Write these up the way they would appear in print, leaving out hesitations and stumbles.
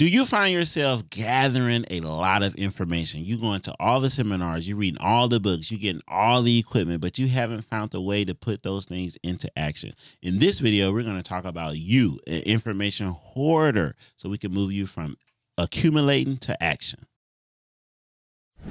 Do you find yourself gathering a lot of information? You going to all the seminars, you reading all the books, you getting all the equipment, but you haven't found a way to put those things into action. In this video, we're going to talk about you, an information hoarder, so we can move you from accumulating to action.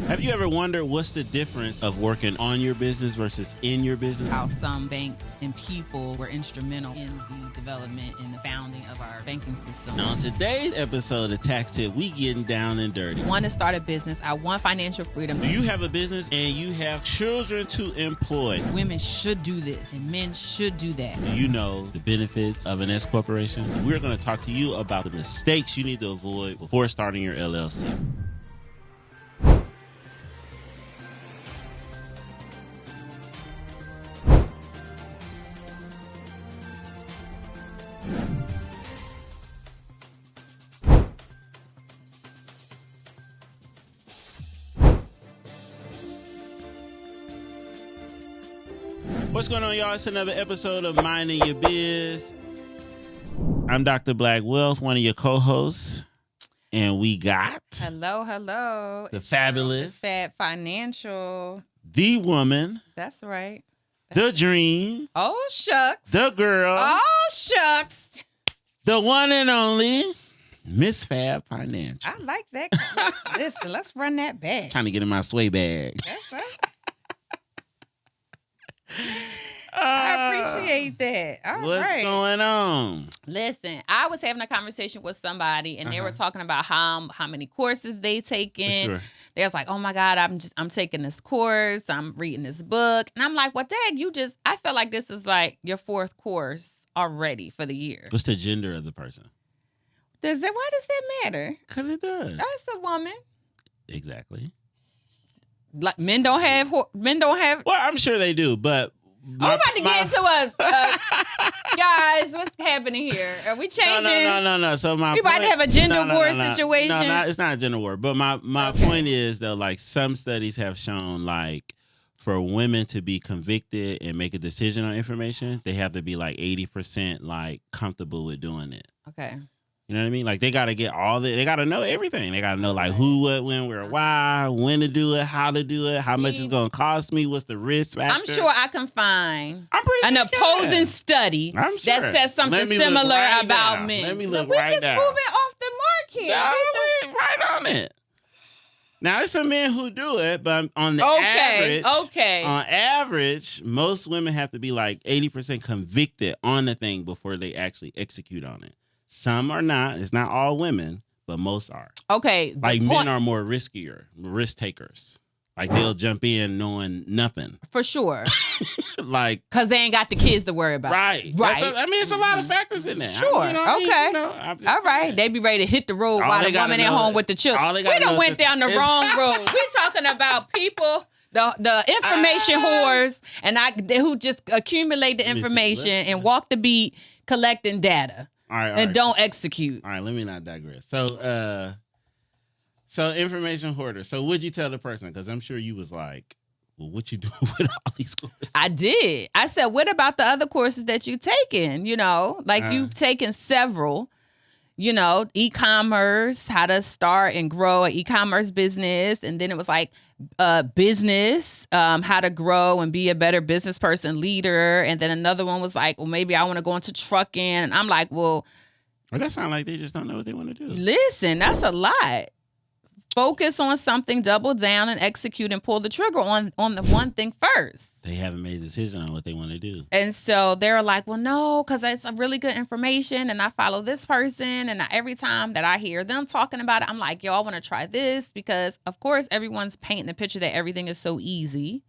Have you ever wondered what's the difference of working on your business versus in your business? How some banks and people were instrumental in the development and the founding of our banking system. On today's episode of Tax Tip, we getting down and dirty. I want to start a business. I want financial freedom. Do you have a business and you have children to employ? Women should do this and men should do that. Do you know the benefits of an S corporation? We're going to talk to you about the mistakes you need to avoid before starting your LLC. What's going on, y'all? It's another episode of Minding Your Biz. I'm Dr. Blackwealth, one of your co-hosts, and we got... Hello. The fabulous... Fabfinancial. The woman. That's right. The dream. Oh, shucks. The girl. Oh, shucks. The one and only Miss Fab Financial. I like that. Listen, let's run that back. Trying to get in my sway bag. That's right. I appreciate that. All right. What's going on? Listen, I was having a conversation with somebody, and they were talking about how many courses they taken. Sure. They was like, "Oh my God, I'm taking this course. I'm reading this book," and I'm like, "Well, Dad, I feel like this is like your fourth course already for the year." What's the gender of the person? Why does that matter? Because it does. That's a woman. Exactly. Like men don't have. Well, I'm sure they do, but I'm about to get into a guys. What's happening here? Are we changing? No. So we about to have a gender war situation. No, it's not a gender war. But my point is though, like some studies have shown, like for women to be convicted and make a decision on information, they have to be like 80% like comfortable with doing it. Okay. You know what I mean? Like they got to get they got to know everything. They got to know like who, what, when, where, why, when to do it, how to do it, how much it's going to cost me, what's the risk factor. I'm sure I can find an opposing study that says something similar about men. Let me look right now. We're just moving off the mark here. No, we're right on it. Now, there's some men who do it, but on the average, most women have to be like 80% convicted on the thing before they actually execute on it. Some are not. It's not all women, but most are. Okay. Like men are more risk takers. Like they'll jump in knowing nothing. For sure. Like. Because they ain't got the kids to worry about. Right. It's a lot of factors in there. Sure. Okay. All right. They be ready to hit the road while the woman at home with the children. We done went down the wrong road. We're talking about people... The information whores and who just accumulate the information and walk the beat collecting data. All right. Don't execute. All right, let me not digress. So information hoarder. So what'd you tell the person? Because I'm sure you was like, well, what you doing with all these courses? I did. I said, what about the other courses that you've taken? You know, like you've taken several, you know, e-commerce, how to start and grow an e-commerce business. And then it was like business, how to grow and be a better business person, leader. And then another one was like, well, maybe I want to go into trucking. And I'm like, well, that sounds like they just don't know what they want to do. Listen, that's a lot. Focus on something, double down and execute and pull the trigger on the one thing first. They haven't made a decision on what they want to do. And so they're like, well, no, because it's a really good information and I follow this person. And every time that I hear them talking about it, I'm like, yo, I want to try this because, of course, everyone's painting the picture that everything is so easy.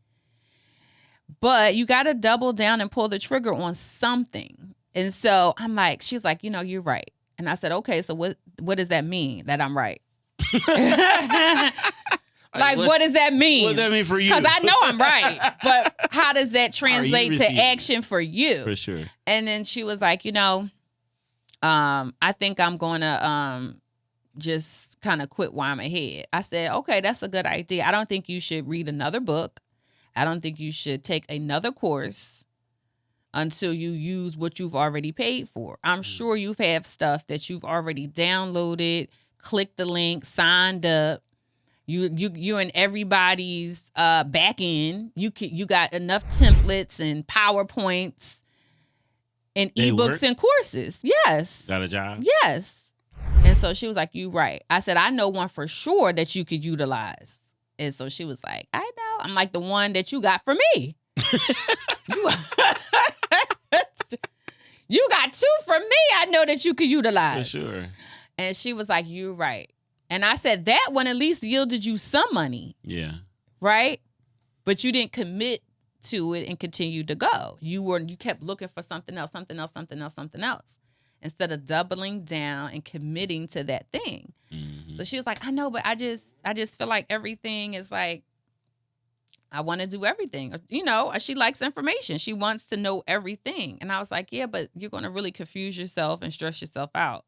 But you got to double down and pull the trigger on something. And so I'm like, she's like, you know, you're right. And I said, okay, so what does that mean that I'm right? Like, what does that mean? What does that mean for you? Because I know I'm right, but how does that translate to action for you? For sure. And then she was like, you know, I think I'm going to just kind of quit while I'm ahead. I said, okay, that's a good idea. I don't think you should read another book. I don't think you should take another course until you use what you've already paid for. I'm sure you have stuff that you've already downloaded, clicked the link, signed up. You and everybody's back end. You got enough templates and PowerPoints and ebooks and courses. Yes. Got a job? Yes. And so she was like, "You right." I said, "I know one for sure that you could utilize." And so she was like, "I know." I'm like, "The one that you got for me." You got 2 from me. I know that you could utilize. For sure. And she was like, "You're right." And I said, "That one at least yielded you some money." Yeah. Right? But you didn't commit to it and continue to go. You kept looking for something else, instead of doubling down and committing to that thing. Mm-hmm. So she was like, "I know, but I just feel like everything is like, I want to do everything." You know, she likes information. She wants to know everything. And I was like, "Yeah, but you're going to really confuse yourself and stress yourself out.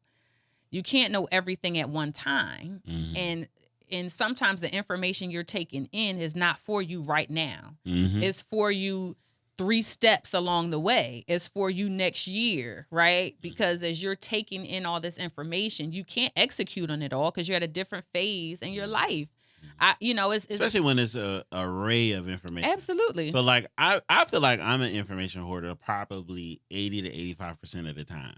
You can't know everything at one time." Mm-hmm. And sometimes the information you're taking in is not for you right now. Mm-hmm. It's for you 3 steps along the way. It's for you next year, right? Because as you're taking in all this information, you can't execute on it all because you're at a different phase in your life. It's especially when it's an array of information. Absolutely. So like I feel like I'm an information hoarder probably 80 to 85% of the time.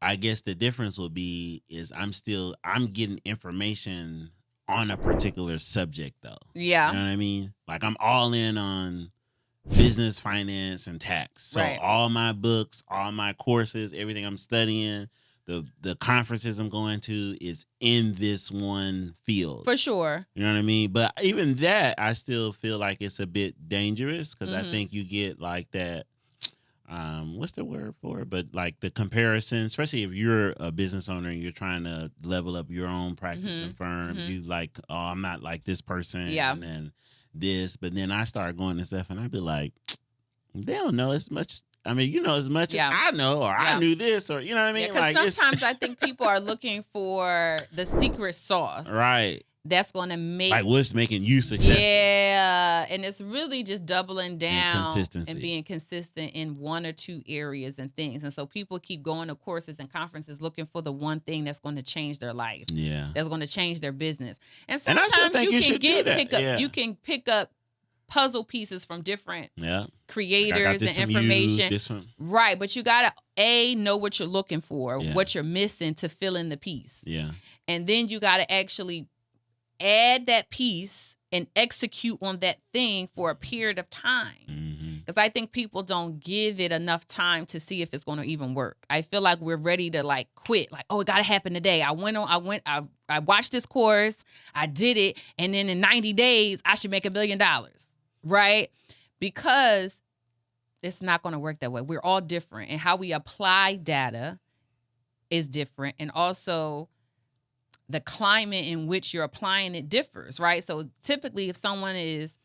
I guess the difference will be is I'm getting information on a particular subject though. Yeah. You know what I mean? Like I'm all in on business, finance, and tax. So Right. all my books, all my courses, everything I'm studying, the conferences I'm going to is in this one field. For sure. You know what I mean? But even that, I still feel like it's a bit dangerous because I think you get like that. What's the word for it? But like the comparison, especially if you're a business owner and you're trying to level up your own practice and firm, you like, oh, I'm not like this person. Yeah. And then this, but then I start going and stuff and I'd be like, they don't know as much. I mean, you know, as much as I know, or I knew this, or you know what I mean? Because sometimes I think people are looking for the secret sauce. Right. That's going to make... Like what's making you successful. Yeah. And it's really just doubling down and being consistent in 1 or 2 areas and things. And so people keep going to courses and conferences looking for the one thing that's going to change their life. Yeah. That's going to change their business. And sometimes I still think you can pick up puzzle pieces from different creators and information. Right. But you got to, know what you're looking for, what you're missing to fill in the piece. Yeah. And then you got to actually add that piece and execute on that thing for a period of time. Because I think people don't give it enough time to see if it's going to even work. I feel like we're ready to like quit. Like, oh, it got to happen today. I watched this course, I did it, and then in 90 days, I should make $1 million. Right? Because it's not going to work that way. We're all different. And how we apply data is different. And also the climate in which you're applying it differs, right? So typically if someone is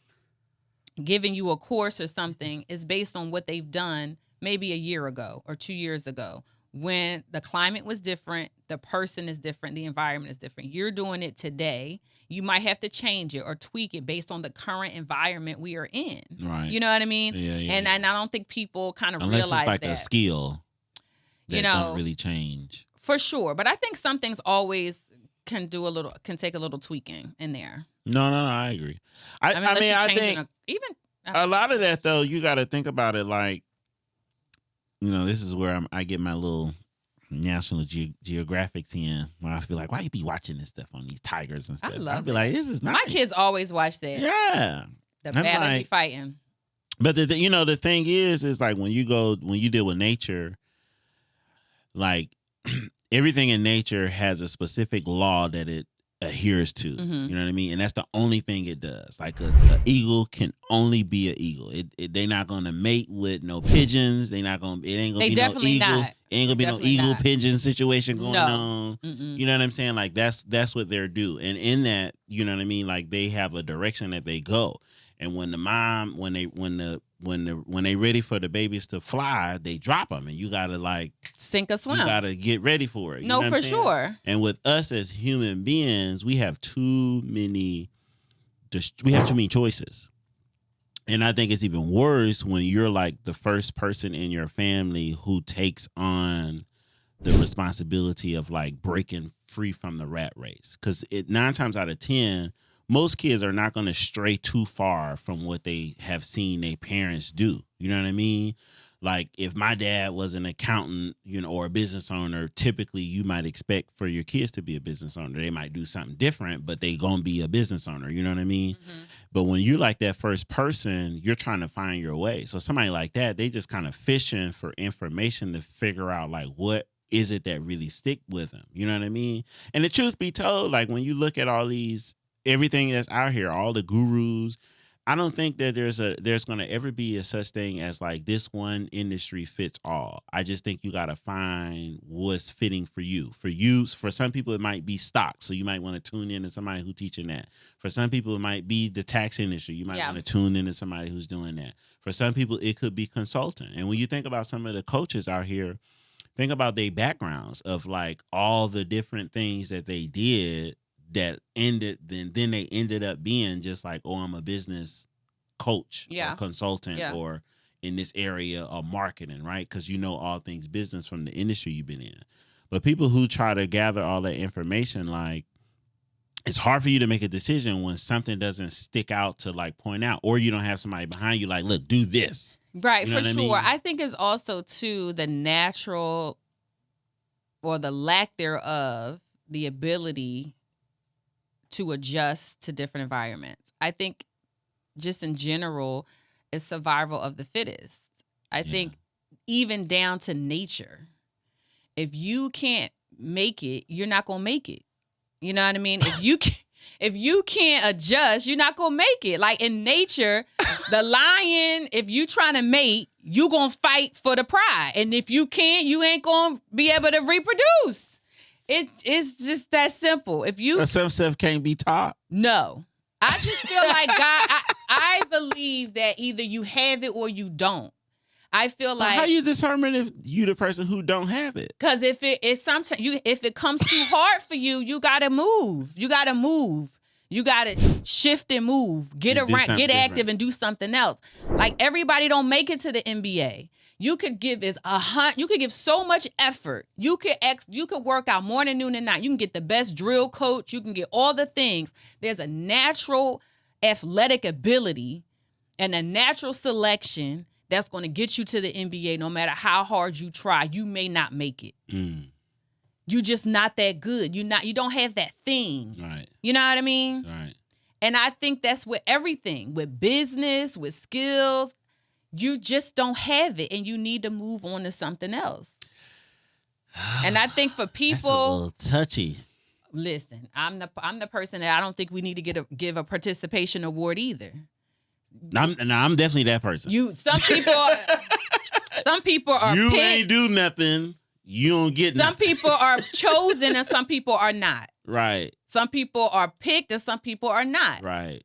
giving you a course or something, it's based on what they've done maybe a year ago or 2 years ago. When the climate was different, the person is different, the environment is different. You're doing it today. You might have to change it or tweak it based on the current environment we are in. Right. You know what I mean? Yeah. And I don't think people kind of realize it's like that. A skill that don't really change. For sure. But I think some things always can take a little tweaking in there. No, I agree. I think a lot of that though, you got to think about it like, you know, this is where I get my little National Geographic in, where I feel like, why you be watching this stuff on these tigers and stuff? I'd be like, this is nice. My kids always watch that. Yeah. The battle be fighting. But the thing is like when you deal with nature, like everything in nature has a specific law that it adheres to. You know what I mean? And that's the only thing it does. Like a eagle can only be an eagle. They're not gonna mate with no pigeons. It ain't gonna be no eagle. Not. It ain't gonna be no eagle pigeon situation going on. Mm-mm. You know what I'm saying? Like that's what they're due. And in that, you know what I mean? Like they have a direction that they go. And when the mom, when they ready for the babies to fly, they drop them, and you gotta like sink or swim. You gotta get ready for it. You no, know for sure. And with us as human beings, we have too many choices. And I think it's even worse when you're like the first person in your family who takes on the responsibility of like breaking free from the rat race. Because 9 times out of 10, most kids are not going to stray too far from what they have seen their parents do. You know what I mean? Like if my dad was an accountant, or a business owner, typically you might expect for your kids to be a business owner. They might do something different, but they going to be a business owner. You know what I mean? Mm-hmm. But when you're like that first person, you're trying to find your way. So somebody like that, they just kind of fishing for information to figure out like what is it that really stick with them. You know what I mean? And the truth be told, like when you look at all these, everything that's out here, all the gurus, I don't think that there's going to ever be a such thing as like this one industry fits all. I just think you got to find what's fitting for you. For some people, it might be stock. So you might want to tune in to somebody who's teaching that. For some people, it might be the tax industry. You might want to tune in to somebody who's doing that. For some people, it could be consulting. And when you think about some of the coaches out here, think about their backgrounds of like all the different things that they did that ended, then they ended up being just like, oh, I'm a business coach or consultant or in this area of marketing, right? Because you know all things business from the industry you've been in. But people who try to gather all that information, like it's hard for you to make a decision when something doesn't stick out to like point out, or you don't have somebody behind you like, look, do this. Right, you know for sure. I mean? I think it's also too the natural or the lack thereof, the ability to adjust to different environments. I think just in general, it's survival of the fittest. I think even down to nature. If you can't make it, you're not going to make it. You know what I mean? If you can't adjust, you're not going to make it. Like in nature, the lion, if you trying to mate, you going to fight for the pride. And if you can't, you ain't going to be able to reproduce. It's just that simple. If you some stuff can't be taught. No. I just feel like God, I believe that either you have it or you don't. I feel like how you determine if you the person who don't have it? Because if it comes too hard for you, you gotta move. You gotta move. You gotta shift and move. Get around, get active, and do something else. Like everybody don't make it to the NBA. You could give you could give so much effort. You could work out morning, noon, and night. You can get the best drill coach. You can get all the things. There's a natural athletic ability and a natural selection that's going to get you to the NBA no matter how hard you try. You may not make it. You're just not that good. You don't have that thing. Right. You know what I mean? Right. And I think that's with everything, with business, with skills. You just don't have it, and you need to move on to something else. And I think for people, that's a little touchy. Listen, I'm the person that I don't think we need to give a participation award either. I'm definitely that person. Some people are. You picked. ain't do nothing. You don't get nothing. Some people are chosen, and some people are not. Right. Some people are picked, and some people are not. Right.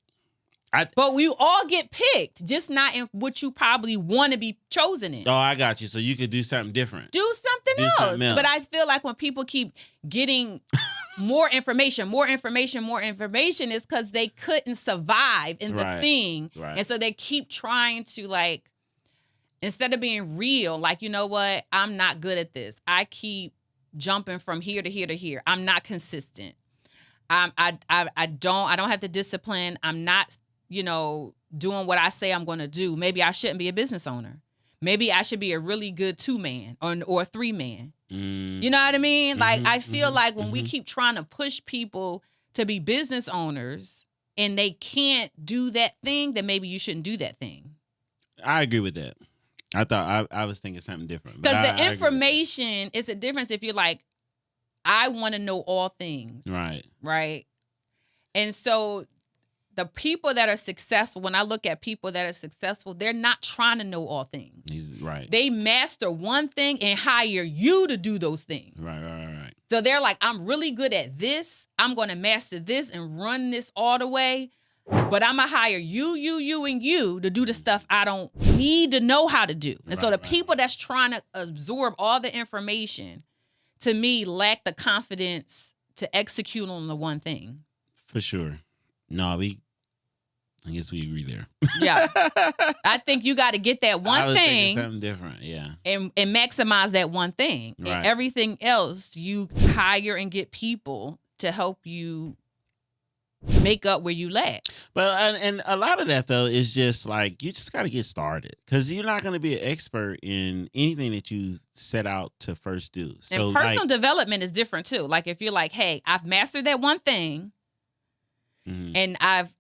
But we all get picked, just not in what you probably want to be chosen in. Oh, I got you. So you could do something different. Do something else. But I feel like when people keep getting more information is because they couldn't survive in the thing. Right. And so they keep trying to, like, instead of being real, like, you know what? I'm not good at this. I keep jumping from here to here to here. I'm not consistent. I don't have the discipline. I'm not doing what I say I'm going to do. Maybe I shouldn't be a business owner. Maybe I should be a really good 2-man or 3-man. You know what I mean? Mm-hmm, like, I feel like when we keep trying to push people to be business owners and they can't do that thing, then maybe you shouldn't do that thing. I agree with that. I thought I was thinking something different. Because the information is a difference if you're like, I want to know all things. Right. Right. And so the people that are successful, when I look at people that are successful, they're not trying to know all things. Right. They master one thing and hire you to do those things. Right. So they're like, I'm really good at this. I'm going to master this and run this all the way. But I'm going to hire you, and you to do the stuff I don't need to know how to do. And so the people that's trying to absorb all the information, to me, lack the confidence to execute on the one thing. For sure. No, I guess we agree there. Yeah. I think you got to get that I one was thinking thing something different. Yeah. and maximize that one thing. Right. And everything else, you hire and get people to help you make up where you lack. But and a lot of that though is just like you just got to get started because you're not going to be an expert in anything that you set out to first do. So And personal development is different too. Like if you're like, hey, I've mastered that one thing, and I've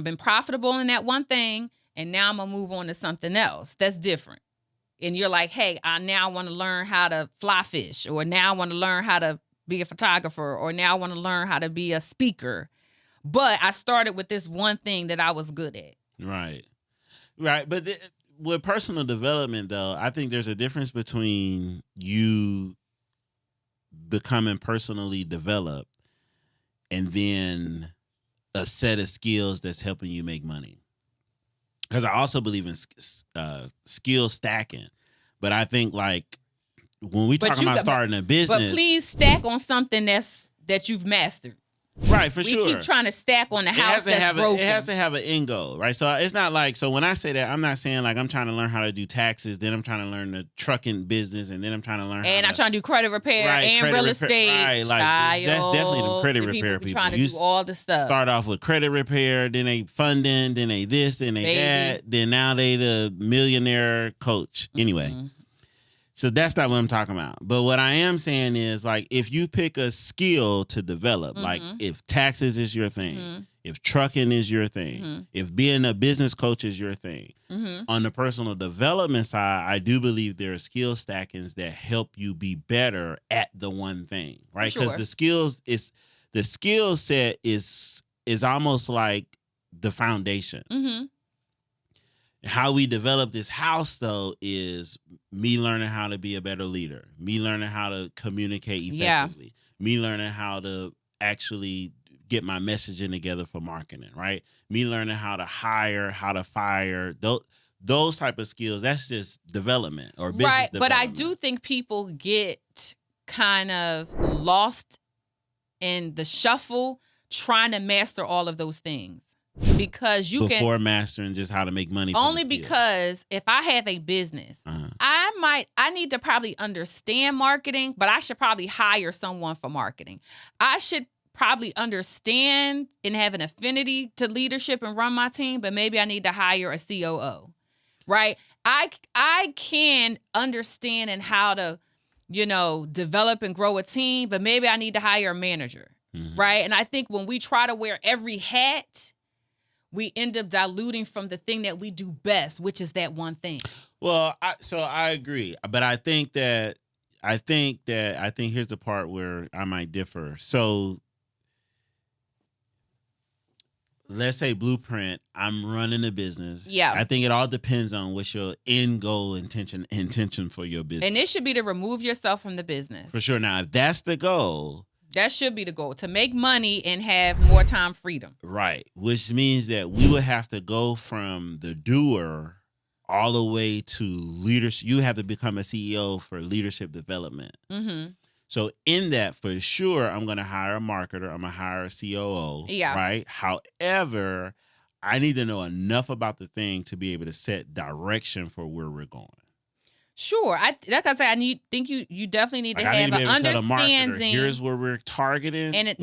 been profitable in that one thing, and now I'm gonna move on to something else. That's different. And you're like, hey, I now want to learn how to fly fish, or now I want to learn how to be a photographer, or now I want to learn how to be a speaker. But I started with this one thing that I was good at. Right. But with personal development, though, I think there's a difference between you becoming personally developed and then a set of skills that's helping you make money. Because I also believe in skill stacking. But I think like when we talk about starting a business. But please stack on something that you've mastered. Right, for sure. We keep trying to stack on the house that's broken. It has to have an end goal, right? So it's not like, so when I say that, I'm not saying like I'm trying to learn how to do taxes, then I'm trying to learn the trucking business, and then I'm trying to learn I'm trying to do credit repair and real estate. Right, like that's definitely the credit repair people. Trying to do all the stuff. Start off with credit repair, then they funding, then they this, then they that, then now they the millionaire coach. Anyway. So that's not what I'm talking about. But what I am saying is, like, if you pick a skill to develop, like if taxes is your thing, if trucking is your thing, if being a business coach is your thing, on the personal development side, I do believe there are skill stackings that help you be better at the one thing, right? Because the skill set is almost like the foundation. How we develop this house, though, is me learning how to be a better leader, me learning how to communicate effectively, me learning how to actually get my messaging together for marketing, right? Me learning how to hire, how to fire, those type of skills. That's just development or business development. But I do think people get kind of lost in the shuffle trying to master all of those things. Because before mastering just how to make money. Only because if I have a business, I need to probably understand marketing, but I should probably hire someone for marketing. I should probably understand and have an affinity to leadership and run my team, but maybe I need to hire a COO, right? I can understand and how to, develop and grow a team, but maybe I need to hire a manager, right? And I think when we try to wear every hat, we end up diluting from the thing that we do best, which is that one thing. Well, I agree, but I think here's the part where I might differ. So let's say Blueprint, I'm running a business. Yeah. I think it all depends on what's your end goal intention for your business. And it should be to remove yourself from the business. For sure. Now, if that's the goal, that should be the goal, to make money and have more time freedom. Right. Which means that we would have to go from the doer all the way to leadership. You have to become a CEO for leadership development. So in that, for sure, I'm going to hire a marketer. I'm going to hire a COO. Yeah. Right. However, I need to know enough about the thing to be able to set direction for where we're going. Sure, like I said, think you definitely need to have an understanding. Here's where we're targeting. And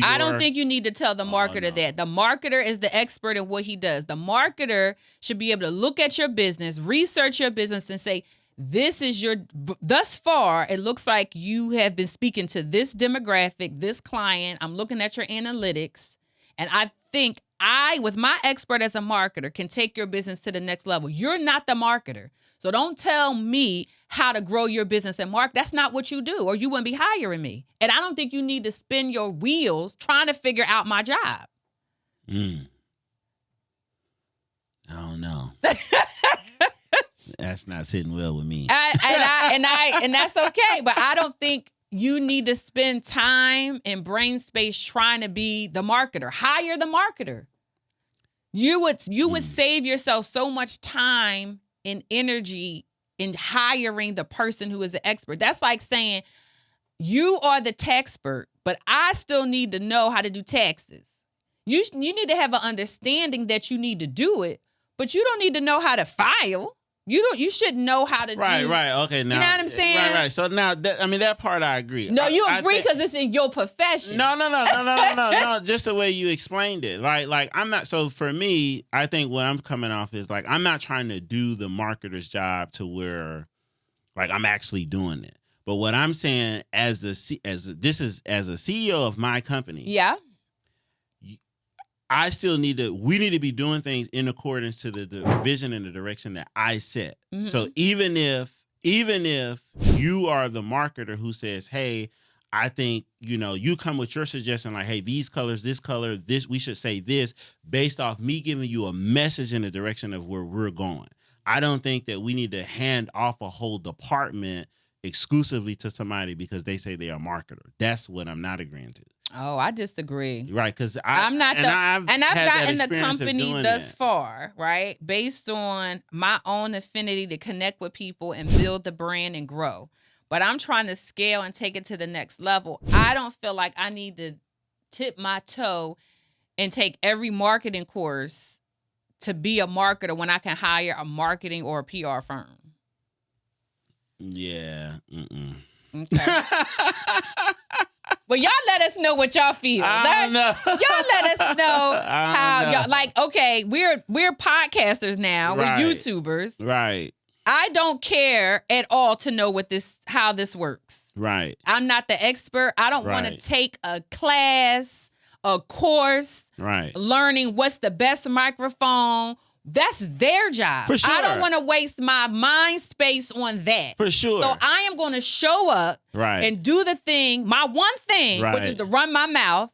I don't think you need to tell the marketer that. The marketer is the expert in what he does. The marketer should be able to look at your business, research your business, and say, thus far, it looks like you have been speaking to this demographic, this client. I'm looking at your analytics, and I think with my expert as a marketer, can take your business to the next level. You're not the marketer. So don't tell me how to grow your business and market. That's not what you do, or you wouldn't be hiring me. And I don't think you need to spin your wheels trying to figure out my job. I don't know. That's not sitting well with me. And that's okay. But I don't think you need to spend time and brain space trying to be the marketer. Hire the marketer. You would save yourself so much time and energy in hiring the person who is an expert. That's like saying you are the taxpert, but I still need to know how to do taxes. You need to have an understanding that you need to do it, but you don't need to know how to file. You should know how to do. Right. Okay. Now, you know what I'm saying? Right. So now, that part I agree. No, you agree because it's in your profession. No. Just the way you explained it. Like I'm not. So for me, I think what I'm coming off is like I'm not trying to do the marketer's job to where, like, I'm actually doing it. But what I'm saying as a CEO of my company, yeah, we need to be doing things in accordance to the vision and the direction that I set. Mm-hmm. So even if you are the marketer who says, hey, I think, you come with your suggestion like, hey, these colors, this color, this, we should say this based off me giving you a message in the direction of where we're going. I don't think that we need to hand off a whole department exclusively to somebody because they say they are a marketer. That's what I'm not agreeing to. Oh, I disagree. Right, because I've gotten the company thus that. far, right, based on my own affinity to connect with people and build the brand and grow. But I'm trying to scale and take it to the next level. I don't feel like I need to tip my toe and take every marketing course to be a marketer when I can hire a marketing or a PR firm. Yeah. Okay. Well, y'all let us know what y'all feel. Y'all let us know how y'all like. Okay, we're podcasters now. Right. We're YouTubers. Right. I don't care at all to know how this works. Right. I'm not the expert. I don't want to take a class, a course, learning what's the best microphone. That's their job. For sure. I don't want to waste my mind space on that. For sure. So I am going to show up and do the thing, my one thing, which is to run my mouth.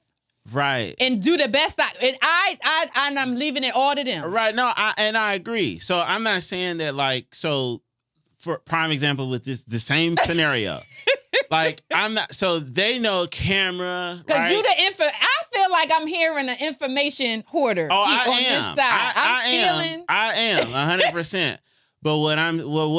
Right. And do the best and I'm leaving it all to them. Right. No, I agree. So I'm not saying that for prime example with the same scenario. Like I'm not, so they know camera. Because right? I feel like I'm hearing an information hoarder. Oh, I am. This side. I am 100%. But what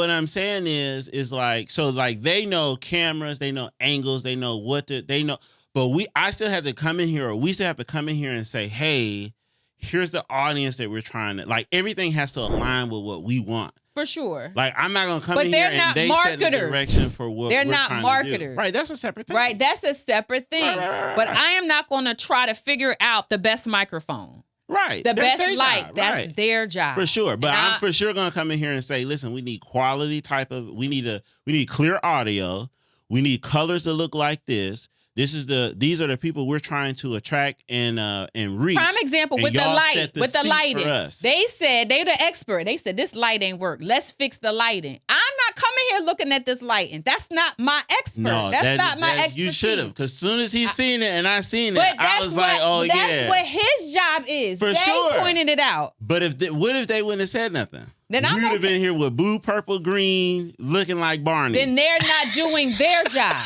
I'm saying is like, so like they know cameras, they know angles, they know they know. But I still have to come in here, or we still have to come in here and say, hey, here's the audience that we're trying to, like, everything has to align with what we want. For sure. Like, I'm not going to come in here and they set the direction for what we're trying to do. They're not marketers. Right, that's a separate thing. Right, that's a separate thing. Right. But I am not going to try to figure out the best microphone. Right. The best light. That's their job. For sure. But I'm for sure going to come in here and say, listen, we need quality we need clear audio. We need colors that look like this. These are the people we're trying to attract and reach. Prime example with the light, with the lighting. They said they're the expert. They said this light ain't work. Let's fix the lighting. I'm not coming here looking at this lighting. That's not my expert. No, that's not my expertise. You should have, because soon as he's seen it and I seen it, I was like, oh that's yeah. That's what his job is. For they sure. Pointed it out. But what if they wouldn't have said nothing? Then we would have been here with blue, purple, green, looking like Barney. Then they're not doing their job.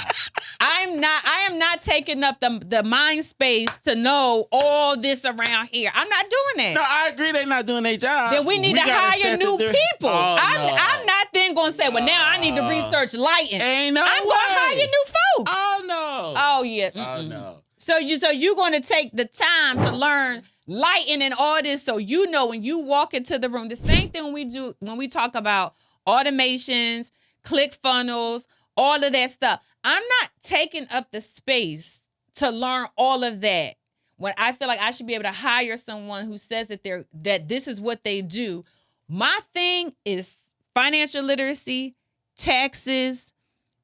I am not taking up the mind space to know all this around here. I'm not doing that. No, I agree they're not doing their job. Then we need to hire new people. Oh, I'm not then going to say, well, now I need to research lighting. Ain't no I'm going to hire new folks. Oh, no. Oh, yeah. Oh, no. So you're going to take the time to learn lighting and all this, so you know when you walk into the room. The same thing when we talk about automations, click funnels, all of that stuff. I'm not taking up the space to learn all of that when I feel like I should be able to hire someone who says that this is what they do. My thing is financial literacy, taxes,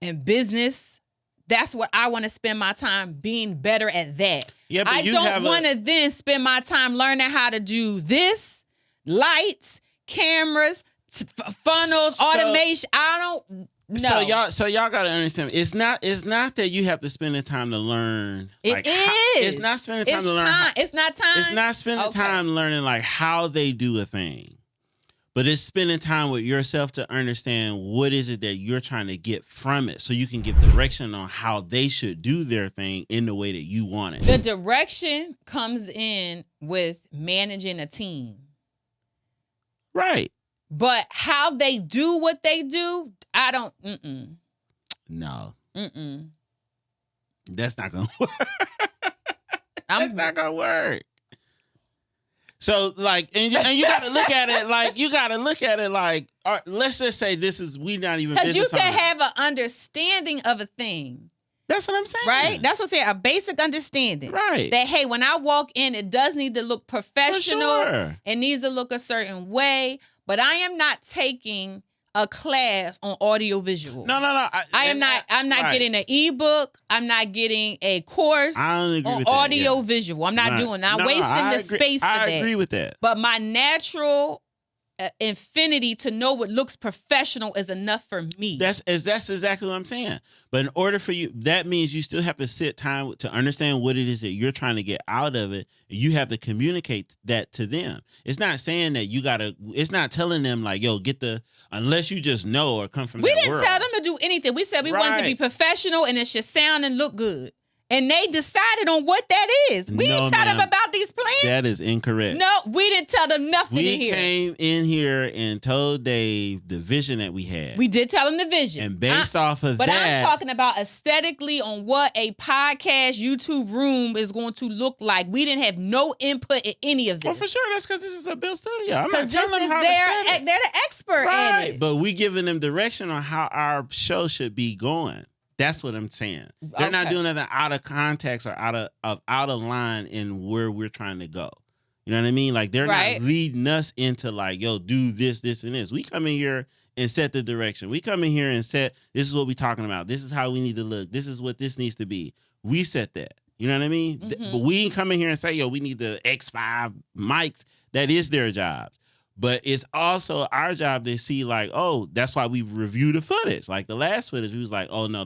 and business. That's what I want to spend my time being better at that. Yeah, but I don't want to then spend my time learning how to do this, lights, cameras, funnels, automation. I don't know. So y'all gotta understand. It's not that you have to spend the time to learn. It is. It's not spending time to learn. It's not time. It's not spending time learning like how they do a thing. But it's spending time with yourself to understand what is it that you're trying to get from it, so you can give direction on how they should do their thing in the way that you want it. The direction comes in with managing a team. Right. But how they do what they do, I don't, No. That's not going to work. That's not going to work. So like, and you got to look at it like, let's just say we not even because you business can owners. have an understanding of a thing. That's what I'm saying. Right? That's what I'm saying. A basic understanding. Right. That, hey, when I walk in, it does need to look professional. For sure. It needs to look a certain way. But I am not taking a class on audiovisual. No. I'm not right. getting an ebook. I'm not getting a course I don't agree on with that. audiovisual. I'm not doing that. I'm wasting the space for that. I agree with that. But my natural infinity to know what looks professional is enough for me. That's exactly what I'm saying. But in order for you, that means you still have to sit time to understand what it is that you're trying to get out of it. You have to communicate that to them. It's not saying that it's not telling them like, yo, unless you just know or come from We that didn't world. tell them to do anything. We said we wanted to be professional and it should sound and look good. And they decided on what that is. We didn't tell them about these plans. That is incorrect. No, we didn't tell them nothing in here. We came in here and told Dave the vision that we had. We did tell him the vision. And based off of but that. I'm talking about aesthetically on what a podcast YouTube room is going to look like. We didn't have no input in any of this. Well, for sure. That's because this is a built studio. I'm not telling them how they're to set it. They're the expert at it. But we giving them direction on how our show should be going. That's what I'm saying. They're not doing nothing out of context or out of line in where we're trying to go. You know what I mean? Like they're not leading us into like, yo, do this, this, and this. We come in here and set the direction. We come in here and set, this is what we're talking about. This is how we need to look. This is what this needs to be. We set that. You know what I mean? Mm-hmm. But we ain't come in here and say, yo, we need the X5 mics. That is their jobs. But it's also our job to see like, oh, that's why we review the footage. Like the last footage, we was like, oh no,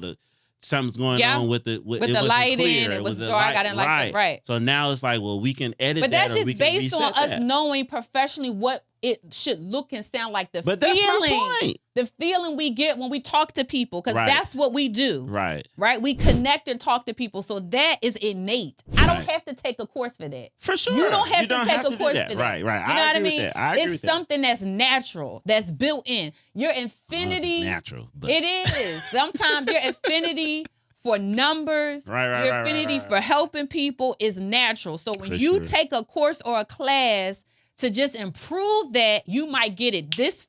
something's going on with the lighting. It was dark. I didn't like it. Right. So now it's like, well, we can edit but that. But that's just based on us knowing professionally what it should look and sound like. But that's my point. The feeling we get when we talk to people, because that's what we do. Right. Right. We connect and talk to people. So that is innate. I don't have to take a course for that. For sure. You don't have to take a course for that. Right. You know what I mean? It's something that's natural, that's built in. Your infinity. Natural. But. It is. Sometimes your infinity for numbers, your affinity for helping people is natural. So when you take a course or a class to just improve that, you might get it this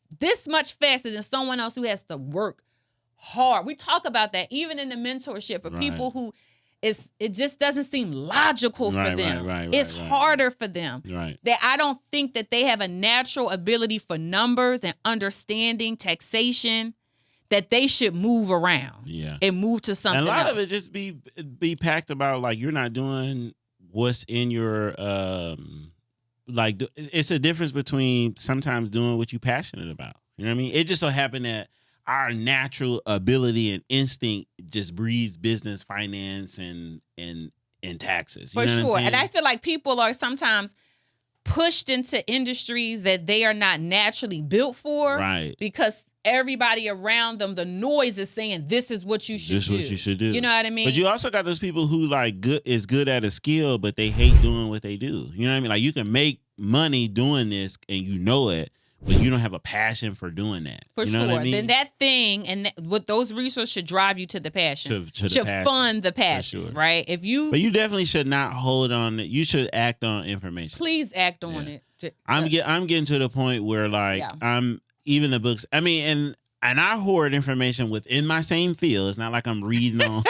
much faster than someone else who has to work hard. We talk about that even in the mentorship for people who it just doesn't seem logical for them. It's harder for them. That I don't think that they have a natural ability for numbers and understanding taxation that they should move around and move to something else. And a lot of it just be packed about like you're not doing what's in your like it's a difference between sometimes doing what you're passionate about. You know what I mean? It just so happened that our natural ability and instinct just breeds business, finance, and taxes. You know what I'm saying? And I feel like people are sometimes pushed into industries that they are not naturally built for. Right. Because everybody around them, the noise is saying this is what you should do. This is what you should do. You know what I mean? But you also got those people who like is good at a skill, but they hate doing what they do. You know what I mean? Like you can make money doing this and you know it, but you don't have a passion for doing that. For you know sure. What I mean? Then that thing and what those resources should drive you to the passion. Should fund the passion. Sure. Right? But you definitely should not hold on. You should act on information. Please act on it. I'm getting to the point where like I'm even the books. I mean, and I hoard information within my same field. It's not like I'm reading on.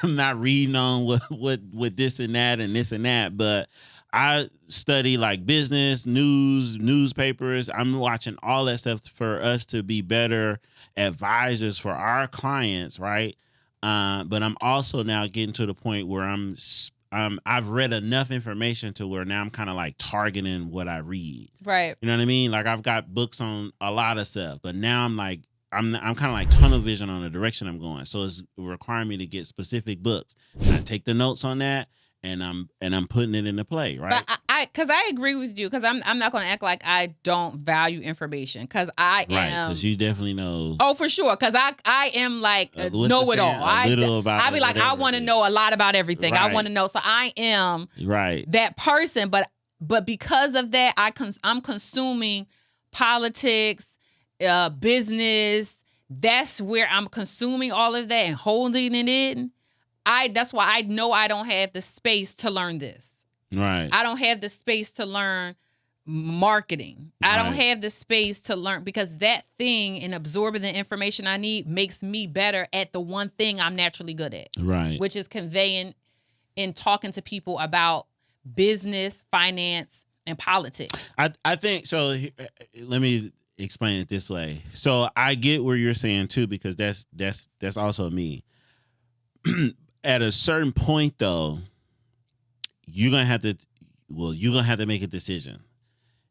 I'm not reading on what this and that and this and that, but I study like business, newspapers. I'm watching all that stuff for us to be better advisors for our clients, right? But I'm also now getting to the point where I've read enough information to where now I'm kind of like targeting what I read. Right. You know what I mean? Like I've got books on a lot of stuff, but now I'm like I'm kind of like tunnel vision on the direction I'm going. So it's requiring me to get specific books. And I take the notes on that. And I'm putting it into play, right? But I agree with you because I'm not going to act like I don't value information because I am. Right, because you definitely know. Oh, for sure, because I am like know it all. I be like I want to know a lot about everything. Right. I want to know, so I am that person. But because of that, I'm consuming politics, business. That's where I'm consuming all of that and holding it in. That's why I know I don't have the space to learn this. Right. I don't have the space to learn marketing. I don't have the space to learn, because that thing and absorbing the information I need makes me better at the one thing I'm naturally good at. Right. Which is conveying and talking to people about business, finance, and politics. I think so. Let me explain it this way. So I get where you're saying too, because that's also me. At a certain point, though, you're gonna have to make a decision,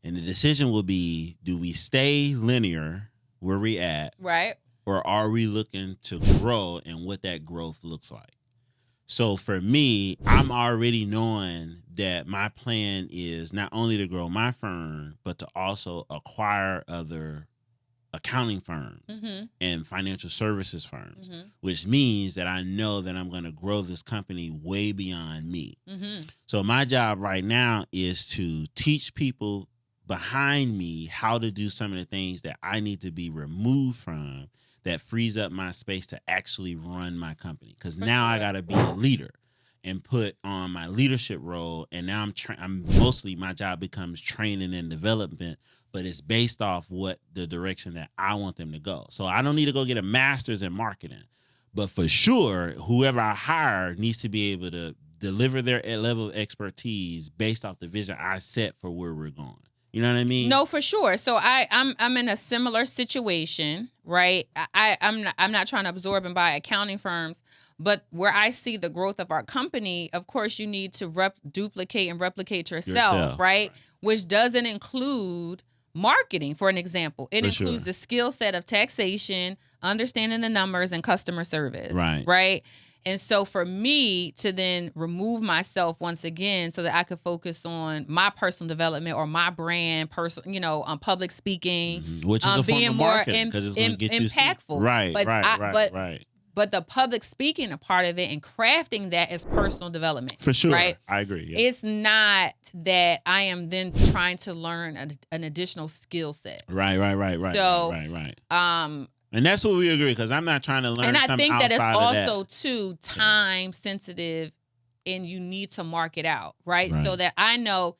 and the decision will be: do we stay linear where we at, right, or are we looking to grow, and what that growth looks like? So for me, I'm already knowing that my plan is not only to grow my firm, but to also acquire other accounting firms and financial services firms, which means that I know that I'm going to grow this company way beyond me. So my job right now is to teach people behind me how to do some of the things that I need to be removed from, that frees up my space to actually run my company. Because now I got to be a leader and put on my leadership role. And now I'm mostly, my job becomes training and development, but it's based off what the direction that I want them to go. So I don't need to go get a master's in marketing, but for sure, whoever I hire needs to be able to deliver their level of expertise based off the vision I set for where we're going. You know what I mean? No, for sure. So I'm in a similar situation, right? I'm not trying to absorb and buy accounting firms, but where I see the growth of our company, of course, you need to duplicate and replicate yourself, right? Which doesn't include marketing, for an example. It includes the skill set of taxation, understanding the numbers, and customer service, right? And so for me to then remove myself once again so that I could focus on my personal development or my brand, on public speaking, which is a being form of more marketing, because it's going to get impactful. Right. But the public speaking a part of it and crafting that is personal development. For sure. Right? I agree. Yeah. It's not that I am then trying to learn an additional skill set. Right. So, right. And that's what we agree, because I'm not trying to learn something outside of that. And I think that it's also, too, time sensitive, and you need to mark it out, right? So that I know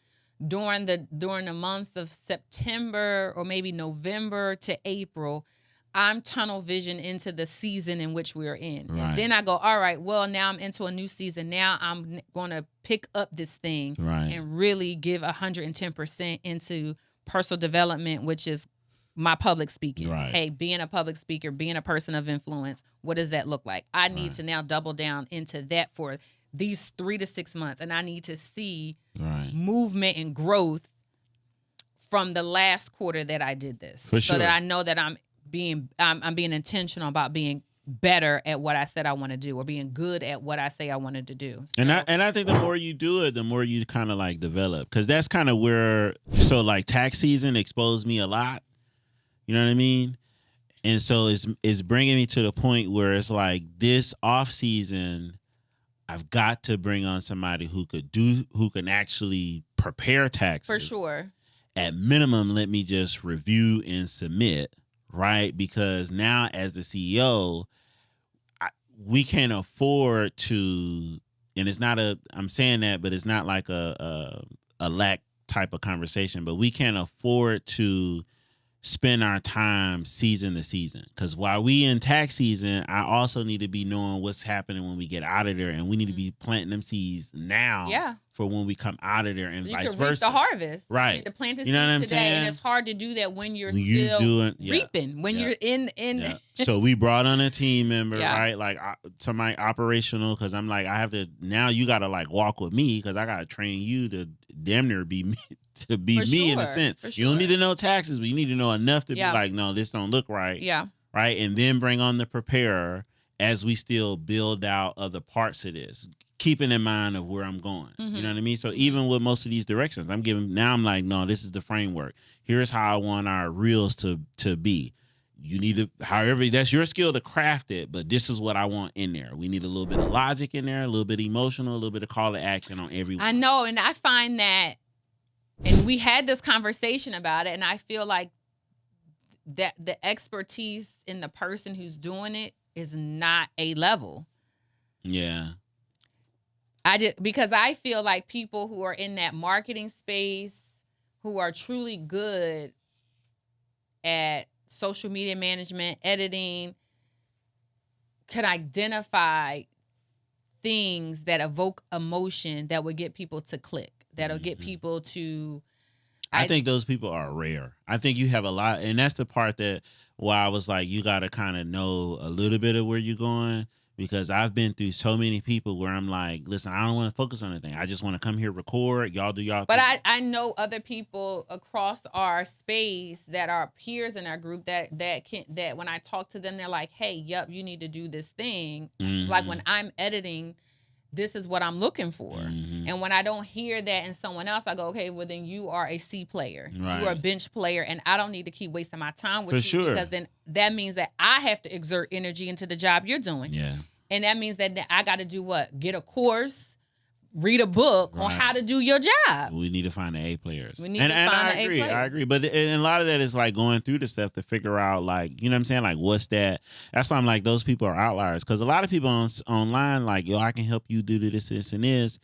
during the months of September or maybe November to April, I'm tunnel vision into the season in which we're in. Right. And then I go, all right, well, now I'm into a new season. Now I'm going to pick up this thing and really give 110% into personal development, which is my public speaking. Hey, being a public speaker, being a person of influence, what does that look like? I need to now double down into that for these 3 to 6 months. And I need to see movement and growth from the last quarter that I did this. So that I know that I'm being intentional about being better at what I said I want to do, or being good at what I say I wanted to do. So, and I think the more you do it, the more you kind of like develop, because that's kind of where, so like tax season exposed me a lot. You know what I mean? And so it's bringing me to the point where it's like, this off season, I've got to bring on somebody who can actually prepare taxes. For sure. At minimum, let me just review and submit, right? Because now as the CEO, we can't afford to, and it's not I'm saying that, but it's not like a lack type of conversation, but we can't afford to spend our time season to season, because while we in tax season, I also need to be knowing what's happening when we get out of there, and we need to be planting them seeds now for when we come out of there, and you vice can versa. reap the harvest, right? You can plant the you know what I'm today, saying? And it's hard to do that when you're still reaping, when you're in. Yeah. So we brought on a team member, right? Like somebody operational, because I'm like, I have to, now you got to like walk with me, because I got to train you to damn near be me. To be me in a sense. You don't need to know taxes, but you need to know enough to be like, no, this don't look right. Yeah. Right. And then bring on the preparer as we still build out other parts of this, keeping in mind of where I'm going. You know what I mean? So even with most of these directions, I'm like, no, this is the framework. Here's how I want our reels to be. You need to, however, that's your skill to craft it, but this is what I want in there. We need a little bit of logic in there, a little bit emotional, a little bit of call to action on every one. I know. And I find that, and we had this conversation about it, and I feel like that the expertise in the person who's doing it is not a level. Yeah. Because I feel like people who are in that marketing space, who are truly good at social media management, editing, can identify things that evoke emotion that would get people to click, that'll get people to. I think those people are rare. I think you have a lot, and that's the part that why I was like, you got to kind of know a little bit of where you're going, because I've been through so many people where I'm like, listen, I don't want to focus on anything. I just want to come here, record, y'all do y'all But thing. I know other people across our space that are peers in our group that when I talk to them, they're like, hey, yep, you need to do this thing. Mm-hmm. Like when I'm editing, this is what I'm looking for. Mm-hmm. And when I don't hear that in someone else, I go, okay, well, then you are a C player. Right. You are a bench player, and I don't need to keep wasting my time with For you sure. because then that means that I have to exert energy into the job you're doing. Yeah. And that means that I got to do what? Get a course, read a book on how to do your job. We need to find the A players. We need to find the A players. I agree. But and a lot of that is like going through the stuff to figure out, like, you know what I'm saying? Like, what's that? That's why I'm like, those people are outliers. Because a lot of people online, like, yo, I can help you do this, and this.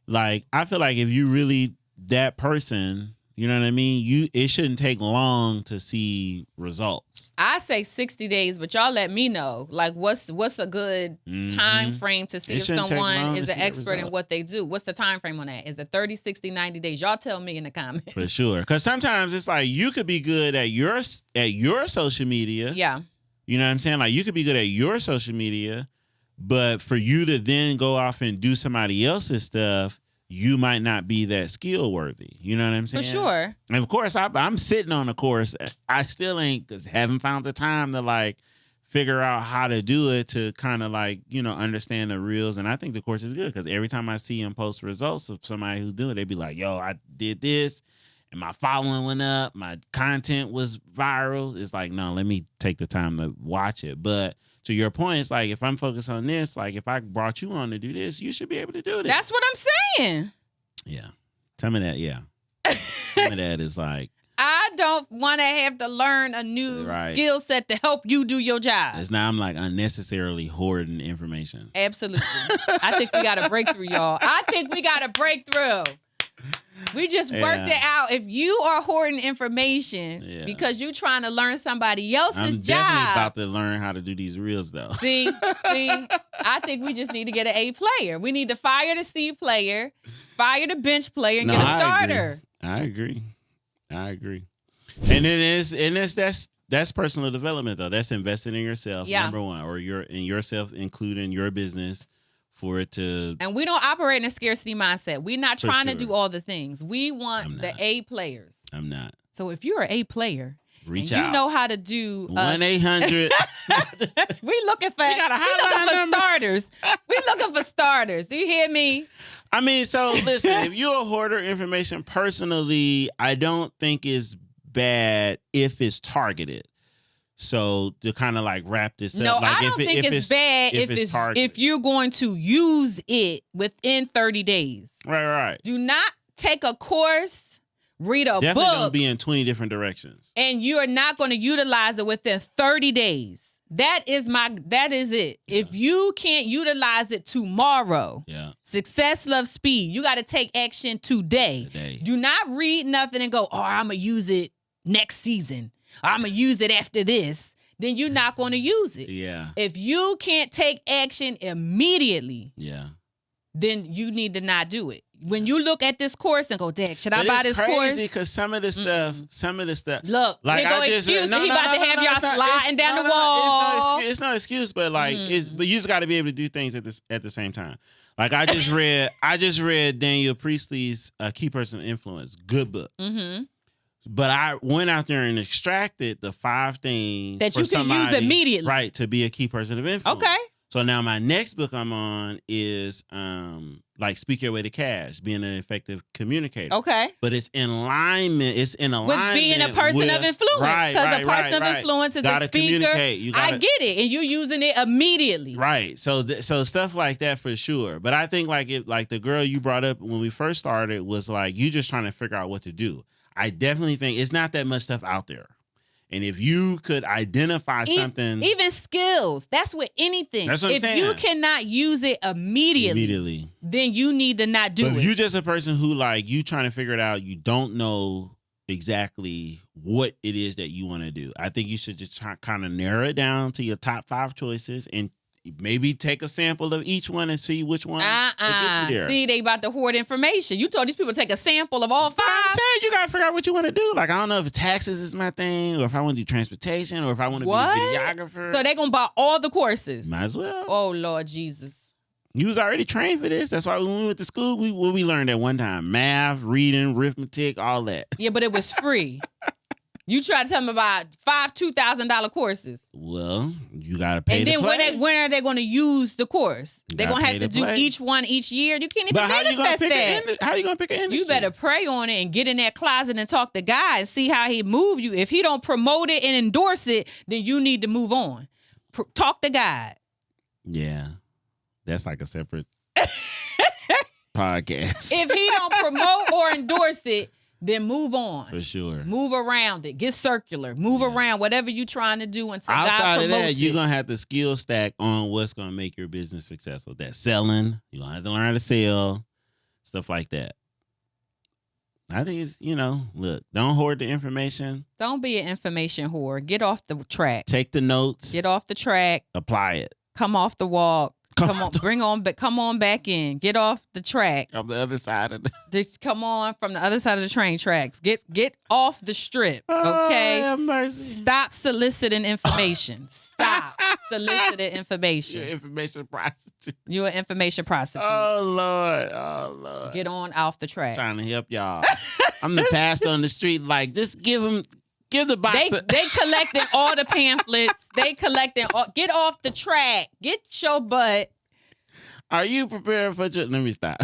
Like, I feel like if you really that person, you know what I mean? It shouldn't take long to see results. I say 60 days, but y'all let me know. Like, what's a good time frame to see if someone is an expert in what they do? What's the time frame on that? Is it 30, 60, 90 days? Y'all tell me in the comments. For sure. Because sometimes it's like you could be good at your social media. Yeah. You know what I'm saying? Like, you could be good at your social media, but for you to then go off and do somebody else's stuff, you might not be that skill worthy. You know what I'm saying? For sure. And of course, I'm sitting on a course. I still haven't found the time to like figure out how to do it to kind of like, you know, understand the reels. And I think the course is good because every time I see them post results of somebody who's doing it, they be like, yo, I did this and my following went up. My content was viral. It's like, no, let me take the time to watch it. But to your point, it's like, if I'm focused on this, like if I brought you on to do this, you should be able to do this. That's what I'm saying. Yeah. Some of that, yeah. Some of that is like, I don't want to have to learn a new skill set to help you do your job. It's now I'm like unnecessarily hoarding information. Absolutely. I think we got a breakthrough, y'all. I think we got a breakthrough. We just worked it out. If you are hoarding information because you're trying to learn somebody else's job. I'm definitely about to learn how to do these reels, though. See, I think we just need to get an A player. We need to fire the C player, fire the bench player, and get a starter. I agree. And then that's personal development, though. That's investing in yourself, number one, or in yourself, including your business. For it to, and we don't operate in a scarcity mindset. We're not trying to do all the things. We want the A players. I'm not. So if you're an A player, reach out. You know how to do 1-800. We looking for starters. We looking for starters. Do you hear me? I mean, so listen. If you're a hoarder information, personally, I don't think it's bad if it's targeted. So to kind of like wrap this up. No, like I don't think it's bad if you're going to use it within 30 days. Right. Do not take a course, read a book. Definitely don't be in 20 different directions. And you are not going to utilize it within 30 days. That is it. Yeah. If you can't utilize it tomorrow, success loves speed. You got to take action today. Do not read nothing and go, I'm going to use it next season. I'm going to use it after this. Then you're not going to use it. Yeah. If you can't take action immediately, then you need to not do it. When you look at this course and go, Dad, should I buy this course? It's crazy because some of the stuff. Look, like here go excuse. He about to have y'all sliding down the wall. It's no excuse, but like, but you just got to be able to do things at the same time. Like I just read Daniel Priestley's Key Person Influence, good book. Mm-hmm. But I went out there and extracted the 5 things that you can use immediately, right, to be a key person of influence. Okay. So now my next book I'm on is like Speak Your Way to Cash, being an effective communicator. Okay. But it's in alignment. With being a person of influence. Because a person of influence is a speaker. I get it. And you're using it immediately. Right. So stuff like that for sure. But I think like the girl you brought up when we first started was like you just trying to figure out what to do. I definitely think it's not that much stuff out there. And if you could identify something, even skills, that's with anything. That's what I'm saying. If you cannot use it immediately, then you need to not do it. If you're just a person who like you trying to figure it out, you don't know exactly what it is that you want to do. I think you should just kind of narrow it down to your top 5 choices and maybe take a sample of each one and see which one will get you there. See, they about to hoard information. You told these people to take a sample of all 5. I'm saying you gotta figure out what you want to do. Like, I don't know if taxes is my thing, or if I want to do transportation, or if I want to be a videographer. So they gonna buy all the courses. Might as well. Oh Lord Jesus. You was already trained for this. That's why when we went to school, we learned at one time: math, reading, arithmetic, all that. Yeah, but it was free. You try to tell them about 5 $2,000 courses. Well, you gotta pay. And then when are they going to use the course? They're going to have to do play. each one each year. You can't even manifest that. How you gonna pick an industry? You better pray on it and get in that closet and talk to God and see how he move you. If he don't promote it and endorse it, then you need to move on. Talk to God. Yeah, that's like a separate podcast. If he don't promote or endorse it, then move on. For sure. Move around it. Get circular. Move around whatever you're trying to do until God Outside promotes of that, you're it. going to have to skill stack on what's going to make your business successful. That's selling. You're going to have to learn how to sell. Stuff like that. I think it's, look, don't hoard the information. Don't be an information whore. Get off the track. Take the notes. Get off the track. Apply it. Come off the walk. Come on back in. Get off the track. On the other side of the... Just come on from the other side of the train tracks. Get off the strip, okay? Oh, have mercy. Stop soliciting information. Stop soliciting information. You're an information prostitute. You're an information prostitute. Oh, Lord. Get on off the track. Trying to help y'all. I'm the pastor on the street, like, just give the box. They collecting all the pamphlets. They collecting all. Get off the track. Get your butt. Are you prepared for... Let me stop.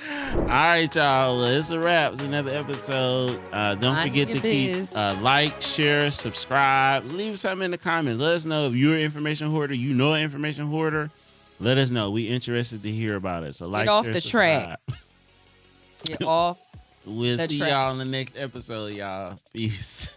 All right, y'all. Well, it's a wrap. It's another episode. Don't forget to keep like, share, subscribe. Leave something in the comments. Let us know if you're an information hoarder. You know an information hoarder. Let us know. We're interested to hear about it. So like, get off share, the subscribe. track. Get off. We'll see y'all in the next episode, y'all. Peace.